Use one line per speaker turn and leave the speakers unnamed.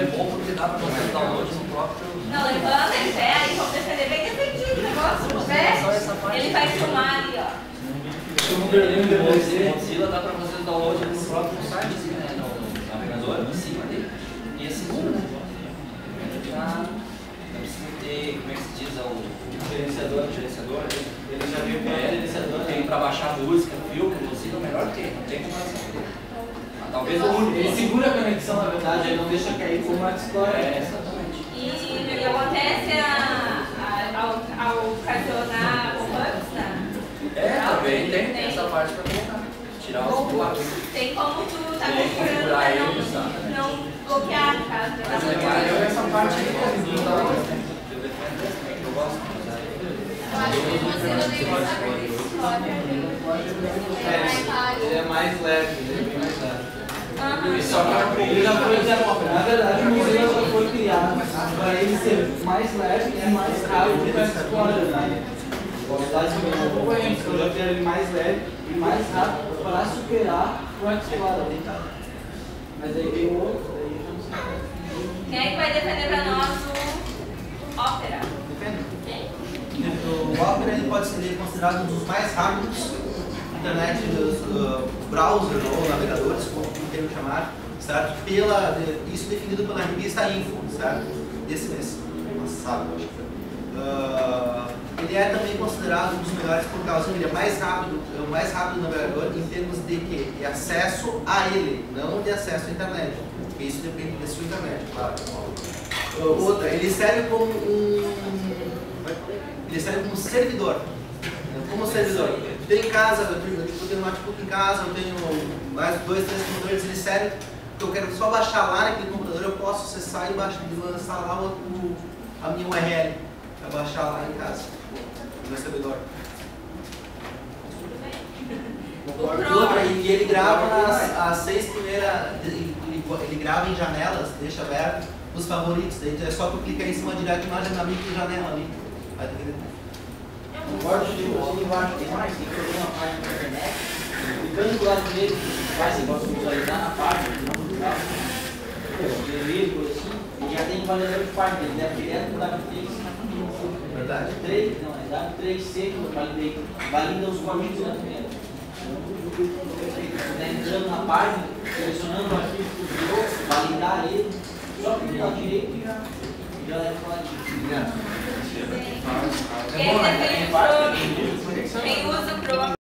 é bom porque dá pra fazer o download no próprio...
Não, levanta em pé, aí vamos defender bem defendido o negócio, ele vai filmar ali, ó.
O Mozilla dá pra fazer o download no próprio site, né? No navegador, em cima dele. E esse não precisa ter, como é que se diz, o gerenciador, ele já viu que é gerenciador, tem pra baixar música, filme, o Mozilla é o melhor que tem, não tem como fazer. Talvez o único.
Ele segura a conexão, na verdade, ele não deixa cair como a Explorer.
Exatamente.
E acontece ao ocasionar pop-ups, né?
Também tem essa parte pra colocar. Tirar os pop-ups.
Tem como tu tá configurando pra não bloquear, no caso.
Mas essa parte aí, eu defendo eu gosto.
Eu acho que você não deve saber disso,
Ele é mais leve, ele é bem mais leve.
Ele só vai
Ele já foi, na verdade, o Mozilla já foi criado para ele ser mais leve e mais rápido que o Explorer, né? Basicamente, eu já quero ele mais leve e mais rápido para superar o Explorer. Mas aí tem outro, aí eu não sei.
Quem é que vai defender pra nós o Opera?
O Opera ele pode ser considerado um dos mais rápidos internet dos browsers ou navegadores, como queiram chamar, certo? Isso definido pela revista Info, certo? Desse mês passado, acho que foi. Ele é também considerado um dos melhores por causa que ele é mais rápido, o mais rápido navegador em termos de quê? De acesso a ele, não de acesso à internet. Porque isso depende da sua internet, claro. Outra, ele serve como um servidor. Como servidor. Eu tenho em casa, eu tenho um notebook em casa, eu tenho mais 2, 3 computadores, ele serve, porque eu quero só baixar lá naquele computador, eu posso acessar e lançar lá a minha URL para baixar lá em casa, no meu servidor. Outra, e ele grava as 6 primeiras, ele grava em janelas, deixa aberto os favoritos, daí é só tu clicar em cima direto na janela ali.
O bordo de você embaixo tem mais, tem que fazer uma página na internet, clicando do lado direito, faz igual de visualizar na página, não no lugar. Coisa assim, e já tem um validador de página, ele deve direto no W3.
Verdade.
3, não, é W3C que eu validei, valida os códigos na primeira. Está entrando na página, selecionando o arquivo que tu criou, validar ele, só clicar do lado direito e já leva para lá direito.
Quem usa o Chrome?